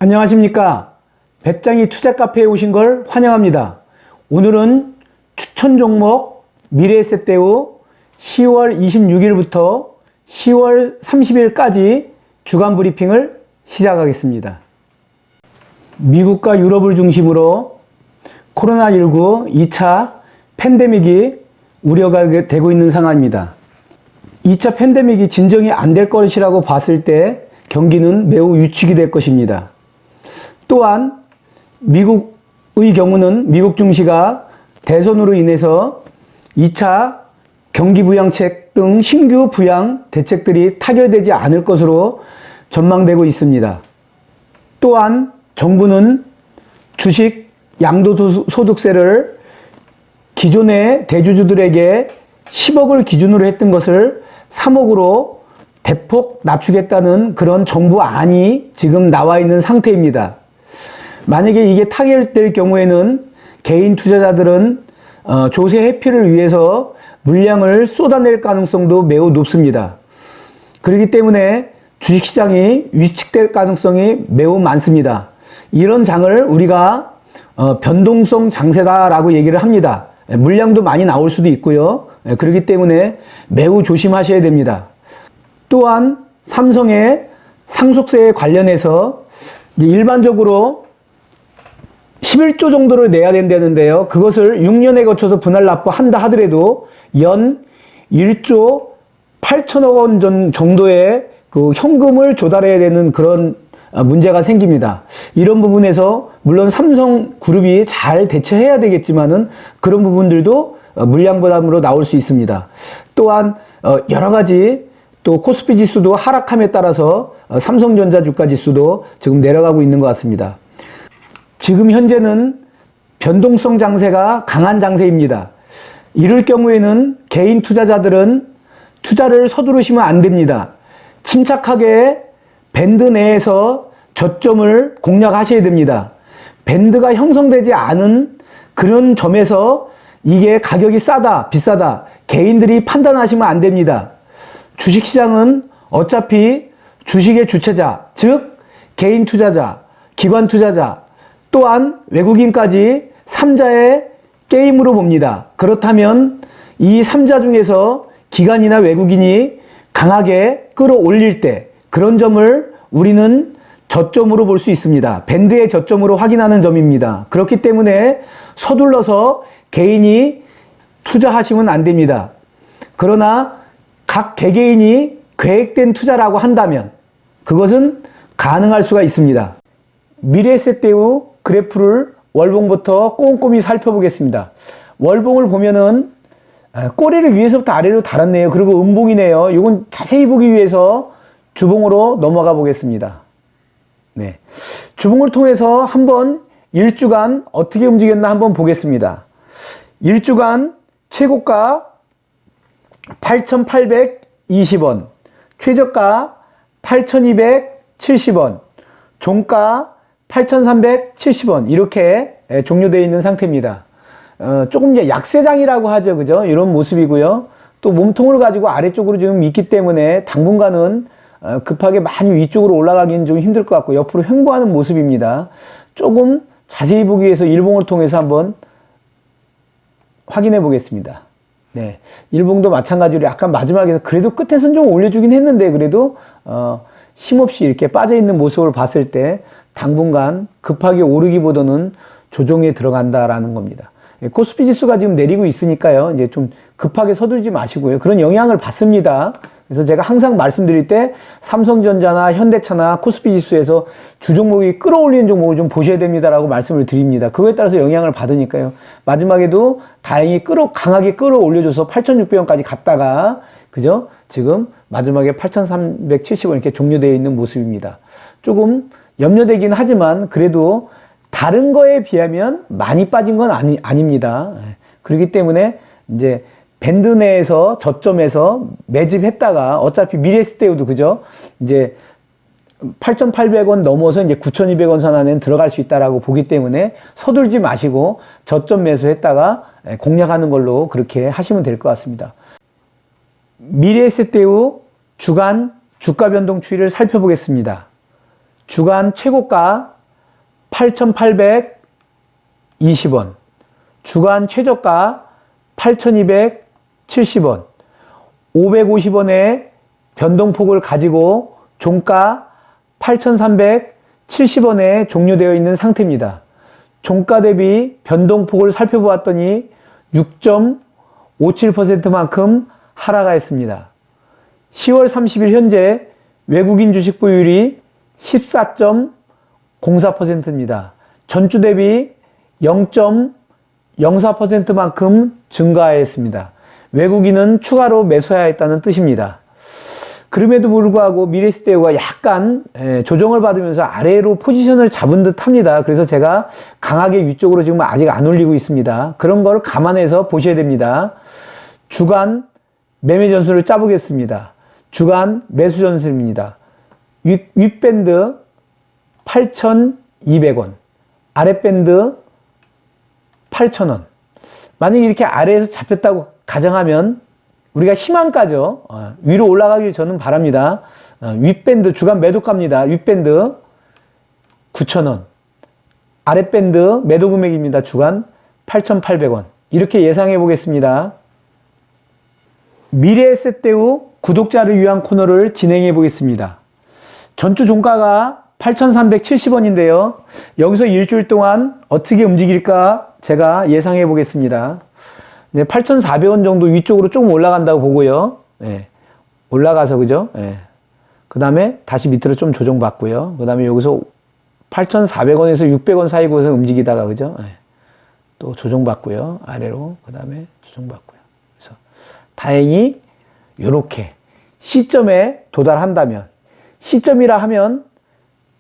안녕하십니까. 배짱이 투자카페에 오신 걸 환영합니다. 오늘은 추천 종목 미래에셋대우 10월 26일부터 10월 30일까지 주간 브리핑을 시작하겠습니다. 미국과 유럽을 중심으로 코로나19 2차 팬데믹이 우려가 되고 있는 상황입니다. 2차 팬데믹이 진정이 안 될 것이라고 봤을 때 경기는 매우 위축이 될 것입니다. 또한 미국의 경우는 미국 증시가 대선으로 인해서 2차 경기 부양책 등 신규 부양 대책들이 타결되지 않을 것으로 전망되고 있습니다. 또한 정부는 주식 양도소득세를 기존의 대주주들에게 10억을 기준으로 했던 것을 3억으로 대폭 낮추겠다는 그런 정부안이 지금 나와 있는 상태입니다. 만약에 이게 타결될 경우에는 개인 투자자들은 조세 회피를 위해서 물량을 쏟아낼 가능성도 매우 높습니다. 그렇기 때문에 주식시장이 위축될 가능성이 매우 많습니다. 이런 장을 우리가 변동성 장세다라고 얘기를 합니다. 물량도 많이 나올 수도 있고요. 그렇기 때문에 매우 조심하셔야 됩니다. 또한 삼성의 상속세에 관련해서 일반적으로 11조 정도를 내야 된다는데요. 그것을 6년에 거쳐서 분할 납부한다 하더라도 연 1조 8천억 원 정도의 그 현금을 조달해야 되는 그런 문제가 생깁니다. 이런 부분에서 물론 삼성그룹이 잘 대처해야 되겠지만은 그런 부분들도 물량 부담으로 나올 수 있습니다. 또한 여러 가지 또 코스피 지수도 하락함에 따라서 삼성전자 주가 지수도 지금 내려가고 있는 것 같습니다. 지금 현재는 변동성 장세가 강한 장세입니다. 이럴 경우에는 개인 투자자들은 투자를 서두르시면 안 됩니다. 침착하게 밴드 내에서 저점을 공략하셔야 됩니다. 밴드가 형성되지 않은 그런 점에서 이게 가격이 싸다, 비싸다 개인들이 판단하시면 안 됩니다. 주식시장은 어차피 주식의 주체자, 즉 개인 투자자, 기관 투자자, 또한 외국인까지 3자의 게임으로 봅니다. 그렇다면 이 3자 중에서 기관이나 외국인이 강하게 끌어올릴 때 그런 점을 우리는 저점으로 볼 수 있습니다. 밴드의 저점으로 확인하는 점입니다. 그렇기 때문에 서둘러서 개인이 투자하시면 안 됩니다. 그러나 각 개개인이 계획된 투자라고 한다면 그것은 가능할 수가 있습니다. 미래에셋대우 그래프를 월봉부터 꼼꼼히 살펴보겠습니다. 월봉을 보면은 꼬리를 위에서부터 아래로 달았네요. 그리고 음봉이네요. 이건 자세히 보기 위해서 주봉으로 넘어가 보겠습니다. 네, 주봉을 통해서 한번 1주간 어떻게 움직였나 한번 보겠습니다. 1주간 최고가 8,820원, 최저가 8,270원, 종가 8,370원 이렇게 종료되어 있는 상태입니다. 조금 이제 약세장이라고 하죠. 그죠? 이런 모습이고요. 또 몸통을 가지고 아래쪽으로 지금 있기 때문에 당분간은 급하게 많이 위쪽으로 올라가기는 좀 힘들 것 같고 옆으로 횡보하는 모습입니다. 조금 자세히 보기 위해서 일봉을 통해서 한번 확인해 보겠습니다. 네, 일봉도 마찬가지로 약간 마지막에 그래도 끝에서는 좀 올려주긴 했는데 그래도 힘없이 이렇게 빠져있는 모습을 봤을 때 당분간 급하게 오르기보다는 조정에 들어간다라는 겁니다. 코스피 지수가 지금 내리고 있으니까요. 이제 좀 급하게 서두르지 마시고요. 그런 영향을 받습니다. 그래서 제가 항상 말씀드릴 때 삼성전자나 현대차나 코스피 지수에서 주종목이 끌어올리는 종목을 좀 보셔야 됩니다라고 말씀을 드립니다. 그거에 따라서 영향을 받으니까요. 마지막에도 다행히 강하게 끌어올려줘서 8,600원까지 갔다가 그죠? 지금 마지막에 8,370원 이렇게 종료되어 있는 모습입니다. 조금 염려되긴 하지만 그래도 다른 거에 비하면 많이 빠진 건 아닙니다. 그렇기 때문에 이제 밴드 내에서 저점에서 매집했다가 어차피 미래에셋대우도 그죠? 이제 8,800원 넘어서 이제 9,200원 선 안에는 들어갈 수 있다라고 보기 때문에 서둘지 마시고 저점 매수했다가 공략하는 걸로 그렇게 하시면 될 것 같습니다. 미래에셋대우 주간 주가 변동 추이를 살펴보겠습니다. 주간 최고가 8,820원, 주간 최저가 8,270원, 550원의 변동폭을 가지고 종가 8,370원에 종료되어 있는 상태입니다. 종가 대비 변동폭을 살펴보았더니 6.57%만큼 하락하였습니다. 10월 30일 현재 외국인 주식 보유율이 14.04%입니다. 전주 대비 0.04%만큼 증가하였습니다. 외국인은 추가로 매수하였다는 뜻입니다. 그럼에도 불구하고 미래에셋대우가 약간 조정을 받으면서 아래로 포지션을 잡은 듯 합니다. 그래서 제가 강하게 위쪽으로 지금 아직 안 올리고 있습니다. 그런 걸 감안해서 보셔야 됩니다. 주간 매매 전술을 짜보겠습니다. 주간 매수 전술입니다. 윗밴드 8,200원, 아랫밴드 8,000원. 만약에 이렇게 아래에서 잡혔다고 가정하면 우리가 희망가죠. 위로 올라가길 저는 바랍니다. 윗밴드 주간 매도가입니다. 윗밴드 9,000원, 아랫밴드 매도 금액입니다. 주간 8,800원. 이렇게 예상해 보겠습니다. 미래에셋대우 구독자를 위한 코너를 진행해 보겠습니다. 전주 종가가 8,370원인데요. 여기서 일주일 동안 어떻게 움직일까 제가 예상해 보겠습니다. 8,400원 정도 위쪽으로 조금 올라간다고 보고요. 예, 올라가서 그죠? 예. 그 다음에 다시 밑으로 좀 조정받고요. 그 다음에 여기서 8,400원에서 600원 사이곳에 움직이다가 그죠? 예. 또 조정받고요. 아래로 그 다음에 조정받고요. 그래서 다행히 이렇게 시점에 도달한다면, 시점이라 하면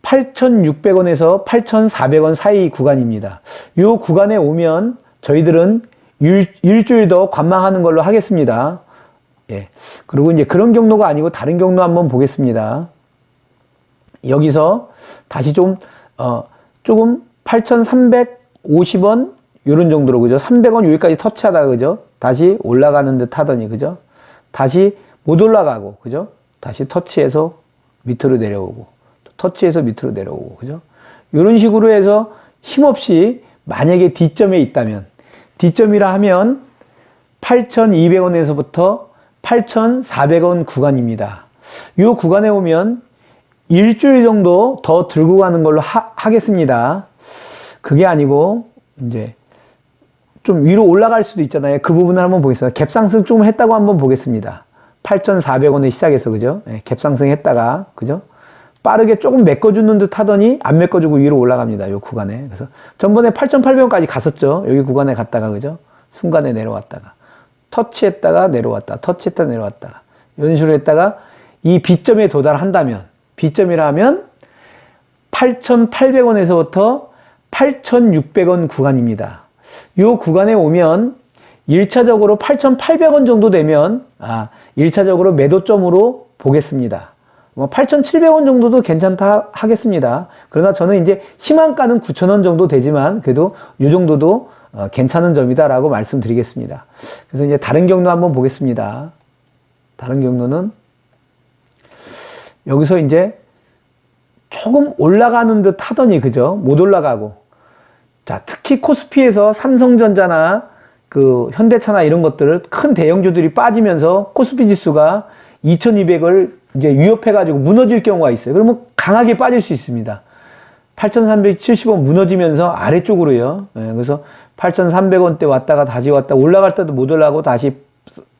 8,600원에서 8,400원 사이 구간입니다. 이 구간에 오면 저희들은 일주일 더 관망하는 걸로 하겠습니다. 예. 그리고 이제 그런 경로가 아니고 다른 경로 한번 보겠습니다. 여기서 다시 조금 8,350원 요런 정도로 그죠? 300원 여기까지 터치하다가 그죠? 다시 올라가는 듯 하더니 그죠? 다시 못 올라가고 그죠? 다시 터치해서 밑으로 내려오고 터치해서 밑으로 내려오고 그죠? 요런 식으로 해서 힘없이 만약에 D점에 있다면 D점이라 하면 8,200원에서부터 8,400원 구간입니다. 이 구간에 오면 일주일 정도 더 들고 가는 걸로 하겠습니다. 그게 아니고 이제 좀 위로 올라갈 수도 있잖아요. 그 부분을 한번 보겠습니다. 갭상승 좀 했다고 한번 보겠습니다. 8,400원에 시작해서 그죠? 네, 갭상승 했다가 그죠? 빠르게 조금 메꿔주는 듯 하더니 안 메꿔주고 위로 올라갑니다. 이 구간에. 그래서 전번에 8,800원까지 갔었죠. 여기 구간에 갔다가 그죠? 순간에 내려왔다가 터치했다가 내려왔다. 터치했다가 내려왔다. 이런 식으로 했다가 이 B점에 도달한다면 B점이라 하면 8,800원에서부터 8,600원 구간입니다. 이 구간에 오면 1차적으로 8,800원 정도 되면 1차적으로 매도점으로 보겠습니다. 8,700원 정도도 괜찮다 하겠습니다. 그러나 저는 이제 희망가는 9,000원 정도 되지만 그래도 이 정도도 괜찮은 점이다라고 말씀드리겠습니다. 그래서 이제 다른 경로 한번 보겠습니다. 다른 경로는 여기서 이제 조금 올라가는 듯 하더니 그죠? 못 올라가고. 자, 특히 코스피에서 삼성전자나 그 현대차나 이런 것들을 큰 대형주들이 빠지면서 코스피 지수가 2200을 이제 위협해가지고 무너질 경우가 있어요. 그러면 강하게 빠질 수 있습니다. 8,370원 무너지면서 아래쪽으로요. 예, 그래서 8,300원대 왔다가 다시 왔다 올라갈 때도 못 올라가고 다시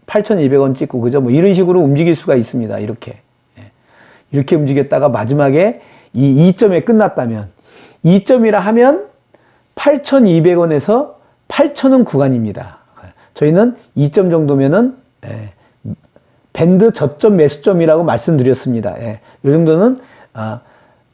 8,200원 찍고 그죠? 뭐 이런 식으로 움직일 수가 있습니다. 이렇게. 예, 이렇게 움직였다가 마지막에 이 2점에 끝났다면 2점이라 하면 8,200원에서 8,000원 구간입니다. 저희는 2점 정도면은 밴드 저점 매수점이라고 말씀드렸습니다. 이 정도는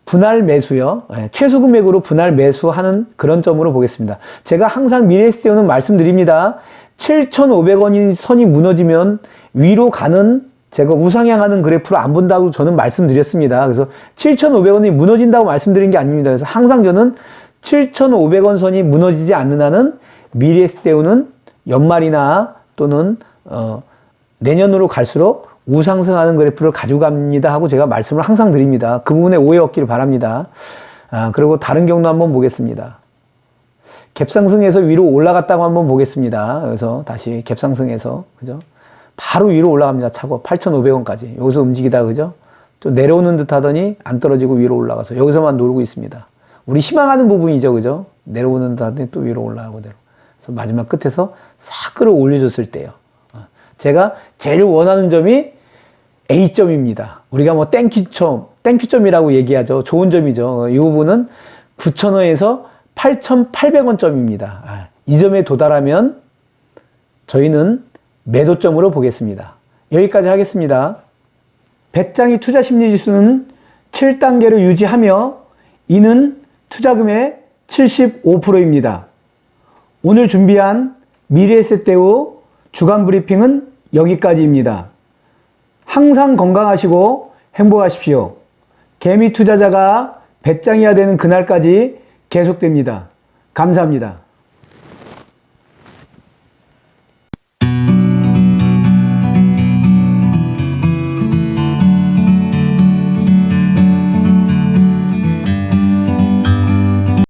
분할 매수요. 최소 금액으로 분할 매수하는 그런 점으로 보겠습니다. 제가 항상 미래에셋대우는 말씀드립니다. 7,500원인 선이 무너지면 위로 가는 제가 우상향하는 그래프를 안 본다고 저는 말씀드렸습니다. 그래서 7,500원이 무너진다고 말씀드린 게 아닙니다. 그래서 항상 저는 7,500원 선이 무너지지 않는 한은 미래에셋대우는 연말이나 또는 내년으로 갈수록 우상승하는 그래프를 가지고 갑니다 하고 제가 말씀을 항상 드립니다. 그 부분에 오해 없기를 바랍니다. 그리고 다른 경로 한번 보겠습니다. 갭상승해서 위로 올라갔다고 한번 보겠습니다. 그래서 다시 갭상승해서, 그죠? 바로 위로 올라갑니다. 차고 8,500원까지. 여기서 움직이다, 그죠? 또 내려오는 듯 하더니 안 떨어지고 위로 올라가서 여기서만 놀고 있습니다. 우리 희망하는 부분이죠, 그죠? 내려오는 듯 하더니 또 위로 올라가고 내려. 그래서 마지막 끝에서 싹 끌어 올려줬을 때요. 제가 제일 원하는 점이 A점입니다. 우리가 뭐 땡큐점이라고 얘기하죠. 좋은 점이죠. 이 부분은 9,000원에서 8,800원 점입니다. 이 점에 도달하면 저희는 매도점으로 보겠습니다. 여기까지 하겠습니다. 배짱이 투자심리지수는 7단계를 유지하며 이는 투자금의 75%입니다. 오늘 준비한 미래에셋대우 주간 브리핑은 여기까지입니다. 항상 건강하시고 행복하십시오. 개미 투자자가 배짱이야 되는 그날까지 계속됩니다. 감사합니다.